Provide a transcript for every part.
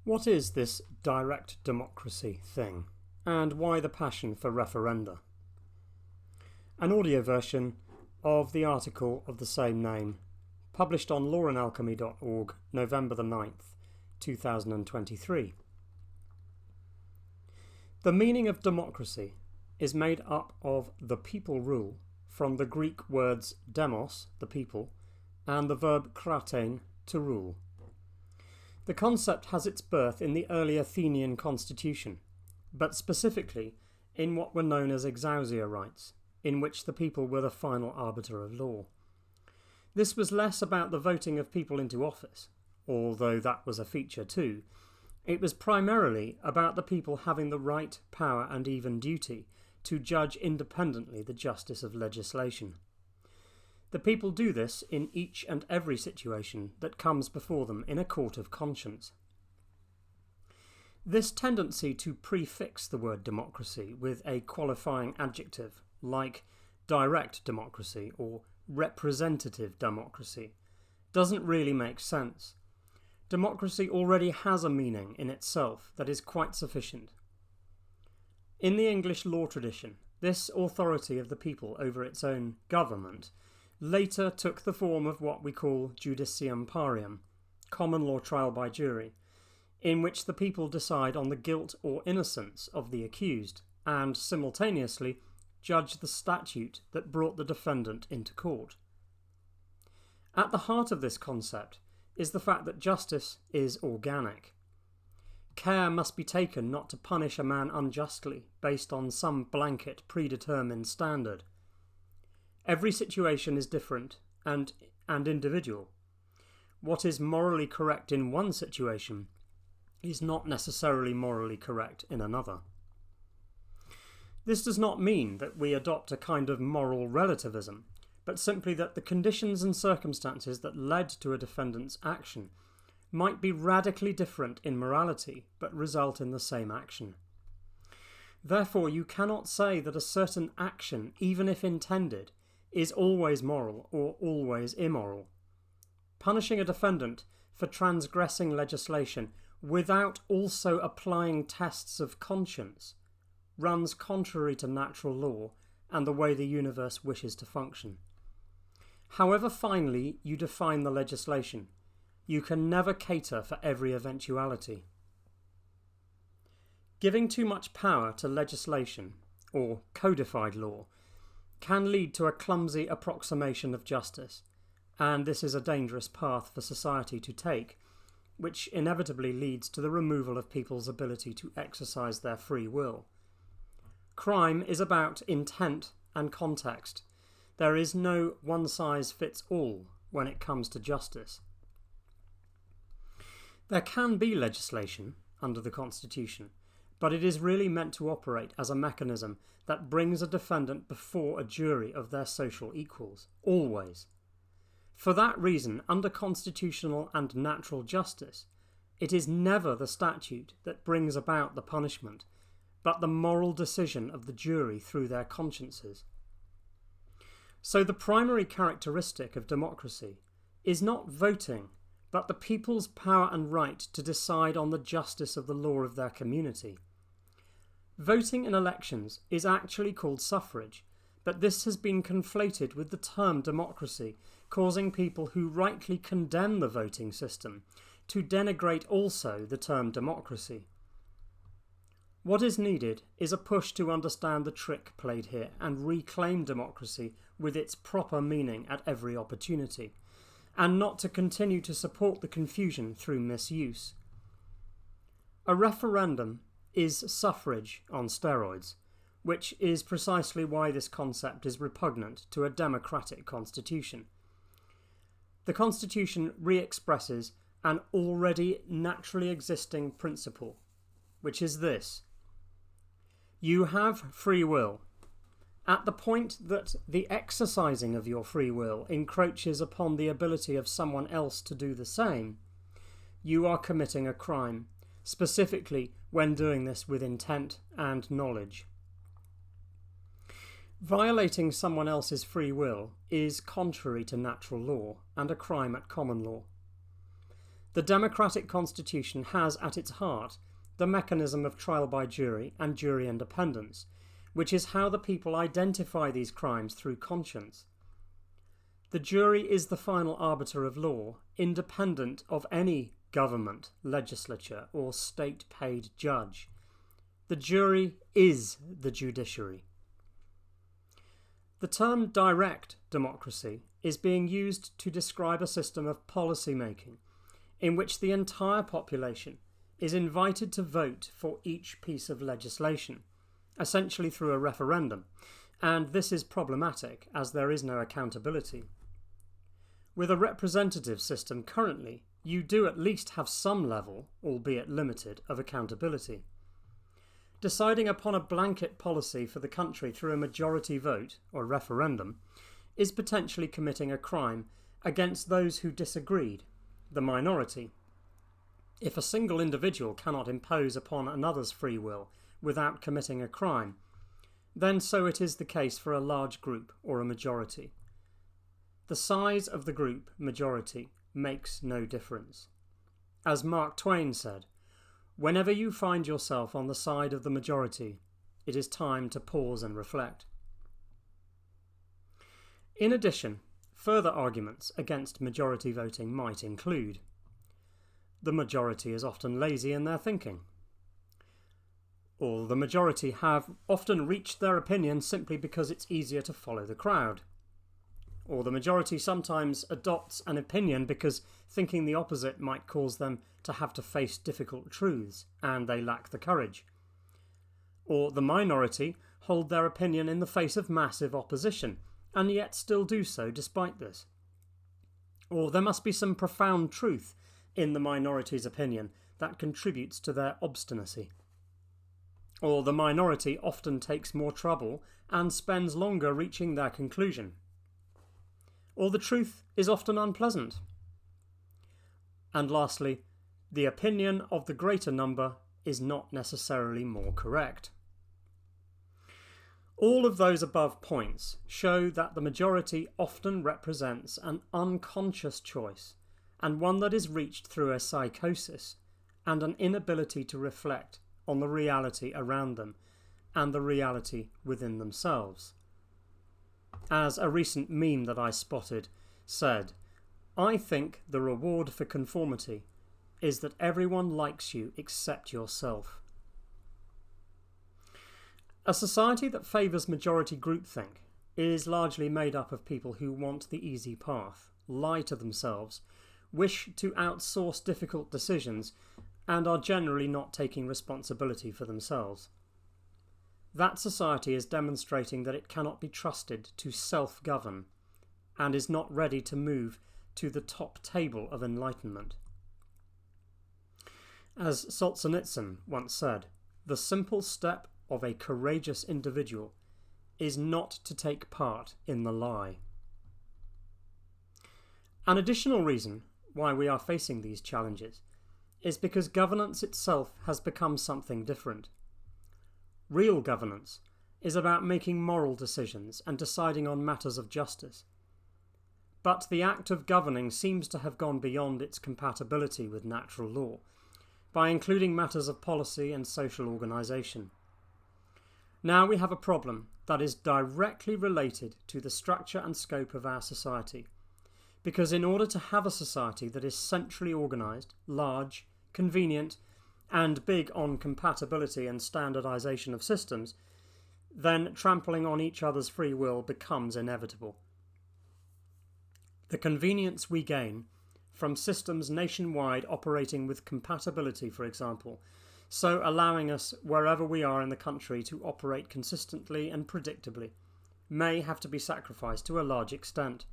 What is this direct democracy thing, and why the passion for referenda? An audio version of the article of the same name, published on lawandalchemy.org, November the 9th, 2023. The meaning of democracy is made up of the people rule, from the Greek words demos, the people, and the verb kratein, to rule. The concept has its birth in the early Athenian constitution, but specifically in what were known as exousia rights, in which the people were the final arbiter of law. This was less about the voting of people into office, although that was a feature too. It was primarily about the people having the right, power, and even duty to judge independently the justice of legislation. The people do this in each and every situation that comes before them in a court of conscience. This tendency to prefix the word democracy with a qualifying adjective, like direct democracy or representative democracy, doesn't really make sense. Democracy already has a meaning in itself that is quite sufficient. In the English law tradition, this authority of the people over its own government later took the form of what we call judicium parium, common law trial by jury, in which the people decide on the guilt or innocence of the accused and simultaneously judge the statute that brought the defendant into court. At the heart of this concept is the fact that justice is organic. Care must be taken not to punish a man unjustly based on some blanket predetermined standard. Every situation is different and individual. What is morally correct in one situation is not necessarily morally correct in another. This does not mean that we adopt a kind of moral relativism, but simply that the conditions and circumstances that led to a defendant's action might be radically different in morality but result in the same action. Therefore, you cannot say that a certain action, even if intended, is always moral or always immoral. Punishing a defendant for transgressing legislation without also applying tests of conscience runs contrary to natural law and the way the universe wishes to function. However finely you define the legislation, you can never cater for every eventuality. Giving too much power to legislation, or codified law, can lead to a clumsy approximation of justice, and this is a dangerous path for society to take, which inevitably leads to the removal of people's ability to exercise their free will. Crime is about intent and context. There is no one-size-fits-all when it comes to justice. There can be legislation under the Constitution, but it is really meant to operate as a mechanism that brings a defendant before a jury of their social equals, always. For that reason, under constitutional and natural justice, it is never the statute that brings about the punishment, but the moral decision of the jury through their consciences. So the primary characteristic of democracy is not voting, but the people's power and right to decide on the justice of the law of their community. Voting in elections is actually called suffrage, but this has been conflated with the term democracy, causing people who rightly condemn the voting system to denigrate also the term democracy. What is needed is a push to understand the trick played here and reclaim democracy with its proper meaning at every opportunity, and not to continue to support the confusion through misuse. A referendum is suffrage on steroids, which is precisely why this concept is repugnant to a democratic constitution. The constitution re-expresses an already naturally existing principle, which is this: you have free will. At the point that the exercising of your free will encroaches upon the ability of someone else to do the same, you are committing a crime, specifically when doing this with intent and knowledge. Violating someone else's free will is contrary to natural law and a crime at common law. The democratic constitution has at its heart the mechanism of trial by jury and jury independence, which is how the people identify these crimes through conscience. The jury is the final arbiter of law, independent of any government, legislature, or state-paid judge. The jury is the judiciary. The term direct democracy is being used to describe a system of policy making in which the entire population is invited to vote for each piece of legislation, essentially through a referendum, and this is problematic as there is no accountability. With a representative system currently, you do at least have some level, albeit limited, of accountability. Deciding upon a blanket policy for the country through a majority vote, or referendum, is potentially committing a crime against those who disagreed, the minority. If a single individual cannot impose upon another's free will without committing a crime, then so it is the case for a large group or a majority. The size of the group majority makes no difference. As Mark Twain said, "Whenever you find yourself on the side of the majority, it is time to pause and reflect." In addition, further arguments against majority voting might include: the majority is often lazy in their thinking, or the majority have often reached their opinion simply because it's easier to follow the crowd, or the majority sometimes adopts an opinion because thinking the opposite might cause them to have to face difficult truths and they lack the courage, or the minority hold their opinion in the face of massive opposition and yet still do so despite this, or there must be some profound truth in the minority's opinion that contributes to their obstinacy, or the minority often takes more trouble and spends longer reaching their conclusion, or the truth is often unpleasant, and lastly, the opinion of the greater number is not necessarily more correct. All of those above points show that the majority often represents an unconscious choice, and one that is reached through a psychosis and an inability to reflect on the reality around them and the reality within themselves. As a recent meme that I spotted said, "I think the reward for conformity is that everyone likes you except yourself." A society that favours majority groupthink is largely made up of people who want the easy path, lie to themselves, wish to outsource difficult decisions, and are generally not taking responsibility for themselves. That society is demonstrating that it cannot be trusted to self-govern and is not ready to move to the top table of enlightenment. As Solzhenitsyn once said, the simple step of a courageous individual is not to take part in the lie. An additional reason why we are facing these challenges is because governance itself has become something different. Real governance is about making moral decisions and deciding on matters of justice. But the act of governing seems to have gone beyond its compatibility with natural law, by including matters of policy and social organisation. Now we have a problem that is directly related to the structure and scope of our society, because in order to have a society that is centrally organised, large, convenient, and big on compatibility and standardisation of systems, then trampling on each other's free will becomes inevitable. The convenience we gain from systems nationwide operating with compatibility, for example, so allowing us wherever we are in the country to operate consistently and predictably, may have to be sacrificed to a large extent.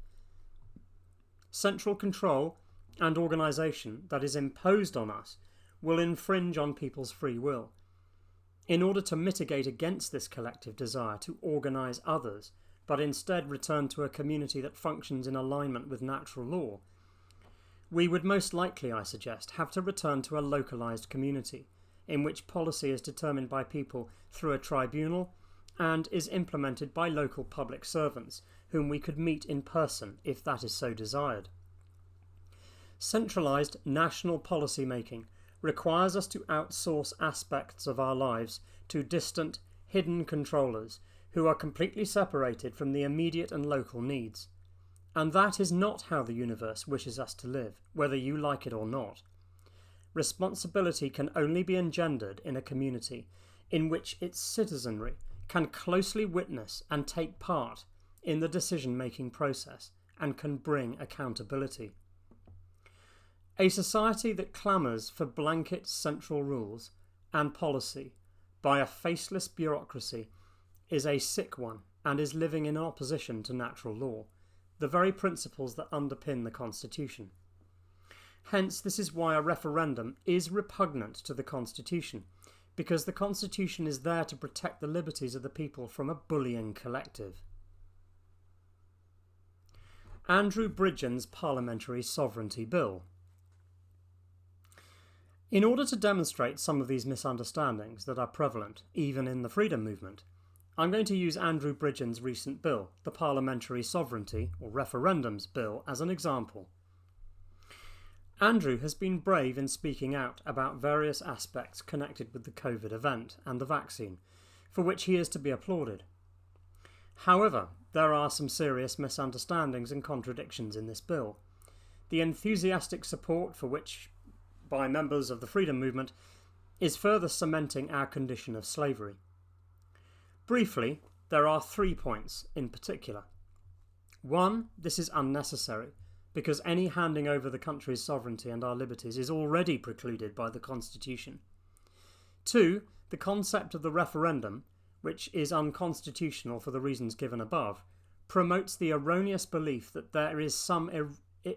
Central control and organisation that is imposed on us will infringe on people's free will. In order to mitigate against this collective desire to organise others, but instead return to a community that functions in alignment with natural law, we would most likely, I suggest, have to return to a localised community, in which policy is determined by people through a tribunal and is implemented by local public servants, whom we could meet in person if that is so desired. Centralised national policy making requires us to outsource aspects of our lives to distant, hidden controllers who are completely separated from the immediate and local needs. And that is not how the universe wishes us to live, whether you like it or not. Responsibility can only be engendered in a community in which its citizenry can closely witness and take part in the decision-making process and can bring accountability. A society that clamours for blanket central rules and policy by a faceless bureaucracy is a sick one and is living in opposition to natural law, the very principles that underpin the Constitution. Hence, this is why a referendum is repugnant to the Constitution, because the Constitution is there to protect the liberties of the people from a bullying collective. Andrew Bridgen's Parliamentary Sovereignty Bill. In order to demonstrate some of these misunderstandings that are prevalent even in the freedom movement, I'm going to use Andrew Bridgen's recent bill, the Parliamentary Sovereignty or Referendums Bill, as an example. Andrew has been brave in speaking out about various aspects connected with the COVID event and the vaccine, for which he is to be applauded. However, there are some serious misunderstandings and contradictions in this bill. The enthusiastic support for which by members of the freedom movement is further cementing our condition of slavery. Briefly, there are 3 points in particular. 1. This is unnecessary, because any handing over the country's sovereignty and our liberties is already precluded by the Constitution. 2. The concept of the referendum, which is unconstitutional for the reasons given above, promotes the erroneous belief that there is some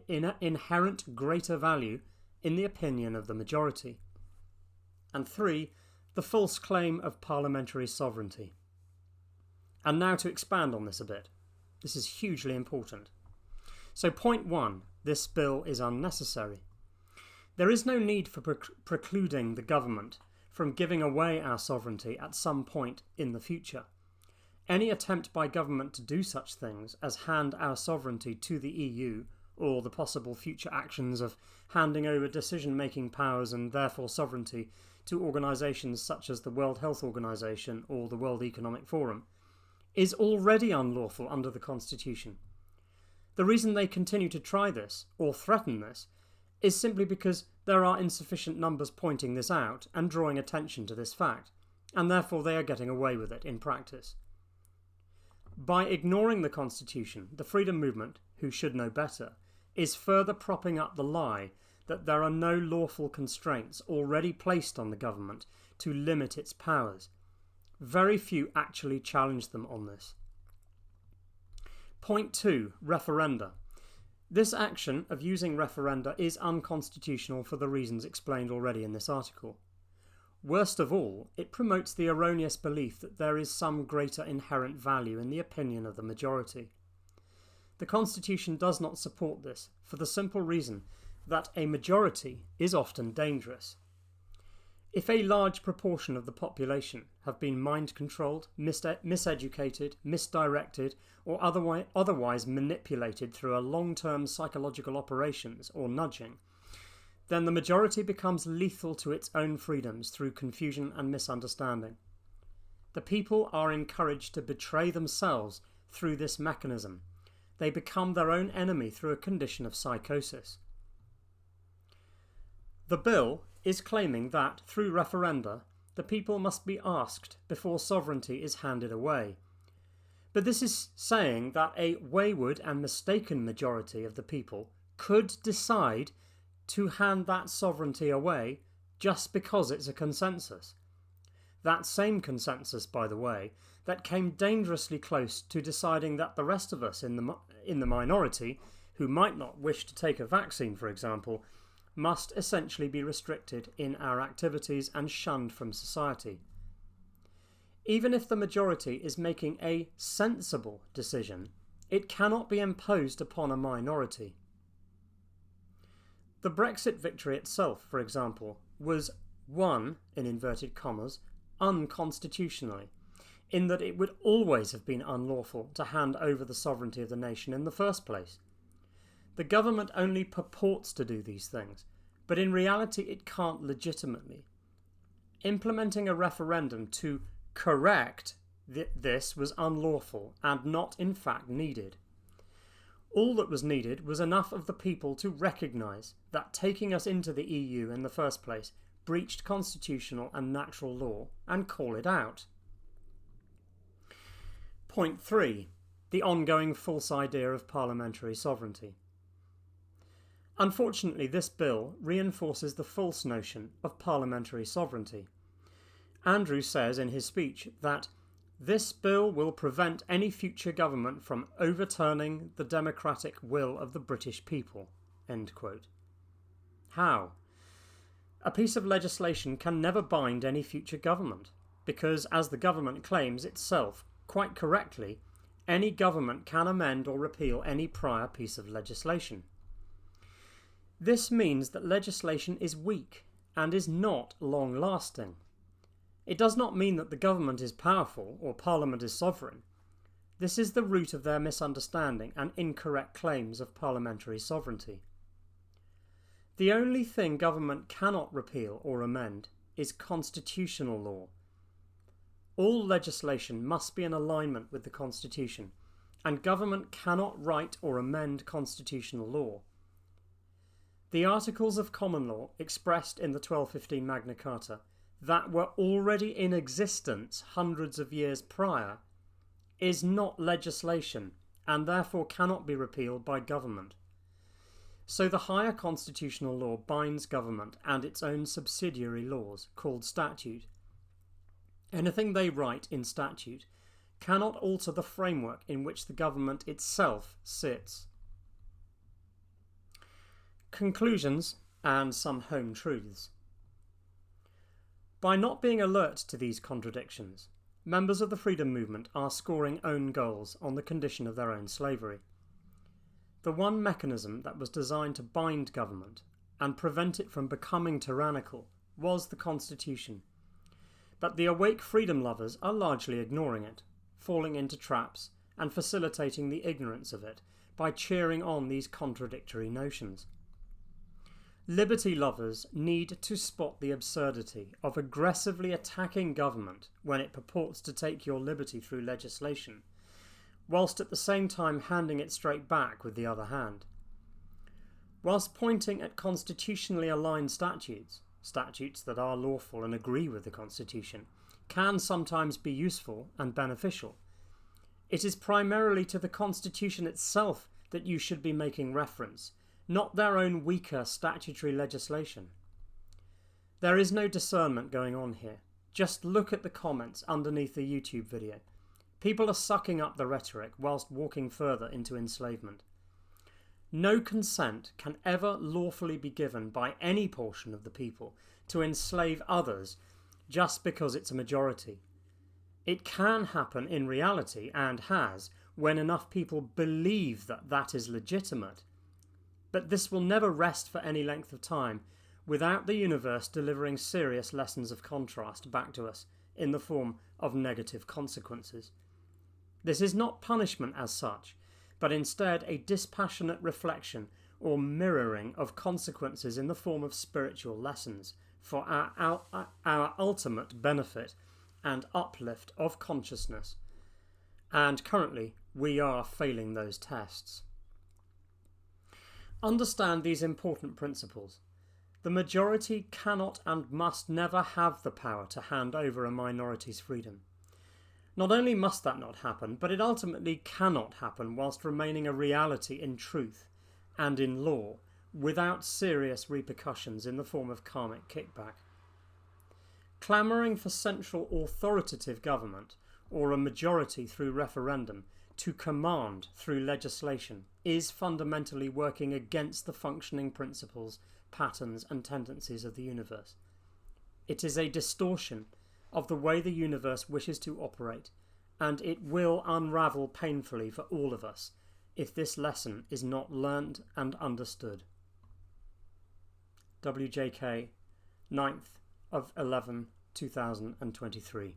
inherent greater value in the opinion of the majority. And 3. The false claim of parliamentary sovereignty. And now to expand on this a bit. This is hugely important. So point 1, this bill is unnecessary. There is no need for precluding the government from giving away our sovereignty at some point in the future. Any attempt by government to do such things as hand our sovereignty to the EU, or the possible future actions of handing over decision-making powers and therefore sovereignty to organisations such as the World Health Organization or the World Economic Forum, is already unlawful under the Constitution. The reason they continue to try this, or threaten this, is simply because there are insufficient numbers pointing this out and drawing attention to this fact, and therefore they are getting away with it in practice. By ignoring the Constitution, the freedom movement, who should know better, is further propping up the lie that there are no lawful constraints already placed on the government to limit its powers. Very few actually challenge them on this. Point 2. Referenda. This action of using referenda is unconstitutional for the reasons explained already in this article. Worst of all, it promotes the erroneous belief that there is some greater inherent value in the opinion of the majority. The Constitution does not support this for the simple reason that a majority is often dangerous. If a large proportion of the population have been mind-controlled, miseducated, misdirected, or otherwise manipulated through a long-term psychological operations or nudging, then the majority becomes lethal to its own freedoms through confusion and misunderstanding. The people are encouraged to betray themselves through this mechanism. They become their own enemy through a condition of psychosis. The bill is claiming that, through referenda, the people must be asked before sovereignty is handed away. But this is saying that a wayward and mistaken majority of the people could decide to hand that sovereignty away just because it's a consensus. That same consensus, by the way, that came dangerously close to deciding that the rest of us in the minority, who might not wish to take a vaccine, for example, must essentially be restricted in our activities and shunned from society. Even if the majority is making a sensible decision, it cannot be imposed upon a minority. The Brexit victory itself, for example, was won, in inverted commas, unconstitutionally, in that it would always have been unlawful to hand over the sovereignty of the nation in the first place. The government only purports to do these things, but in reality it can't legitimately. Implementing a referendum to correct this was unlawful and not in fact needed. All that was needed was enough of the people to recognise that taking us into the EU in the first place breached constitutional and natural law and call it out. Point 3. The ongoing false idea of parliamentary sovereignty. Unfortunately, this bill reinforces the false notion of parliamentary sovereignty. Andrew says in his speech that this bill will prevent any future government from overturning the democratic will of the British people. End quote. How? A piece of legislation can never bind any future government, because, as the government claims itself, quite correctly, any government can amend or repeal any prior piece of legislation. This means that legislation is weak and is not long-lasting. It does not mean that the government is powerful or Parliament is sovereign. This is the root of their misunderstanding and incorrect claims of parliamentary sovereignty. The only thing government cannot repeal or amend is constitutional law. All legislation must be in alignment with the Constitution, and government cannot write or amend constitutional law. The Articles of Common Law expressed in the 1215 Magna Carta that were already in existence hundreds of years prior is not legislation and therefore cannot be repealed by government. So the higher constitutional law binds government and its own subsidiary laws, called statute. Anything they write in statute cannot alter the framework in which the government itself sits. Conclusions and some home truths. By not being alert to these contradictions, members of the freedom movement are scoring own goals on the condition of their own slavery. The one mechanism that was designed to bind government and prevent it from becoming tyrannical was the Constitution. But the awake freedom lovers are largely ignoring it, falling into traps and facilitating the ignorance of it by cheering on these contradictory notions. Liberty lovers need to spot the absurdity of aggressively attacking government when it purports to take your liberty through legislation, whilst at the same time handing it straight back with the other hand. Whilst pointing at constitutionally aligned statutes that are lawful and agree with the Constitution, can sometimes be useful and beneficial, it is primarily to the Constitution itself that you should be making reference, not their own weaker statutory legislation. There is no discernment going on here. Just look at the comments underneath the YouTube video. People are sucking up the rhetoric whilst walking further into enslavement. No consent can ever lawfully be given by any portion of the people to enslave others just because it's a majority. It can happen in reality, and has, when enough people believe that that is legitimate. But this will never rest for any length of time without the universe delivering serious lessons of contrast back to us in the form of negative consequences. This is not punishment as such, but instead a dispassionate reflection or mirroring of consequences in the form of spiritual lessons for our ultimate benefit and uplift of consciousness. And currently we are failing those tests. Understand these important principles. The majority cannot and must never have the power to hand over a minority's freedom. Not only must that not happen, but it ultimately cannot happen whilst remaining a reality in truth and in law, without serious repercussions in the form of karmic kickback. Clamouring for central authoritative government, or a majority through referendum, to command through legislation is fundamentally working against the functioning principles, patterns and tendencies of the universe. It is a distortion of the way the universe wishes to operate, and it will unravel painfully for all of us if this lesson is not learned and understood. WJK, 9th of 11, 2023.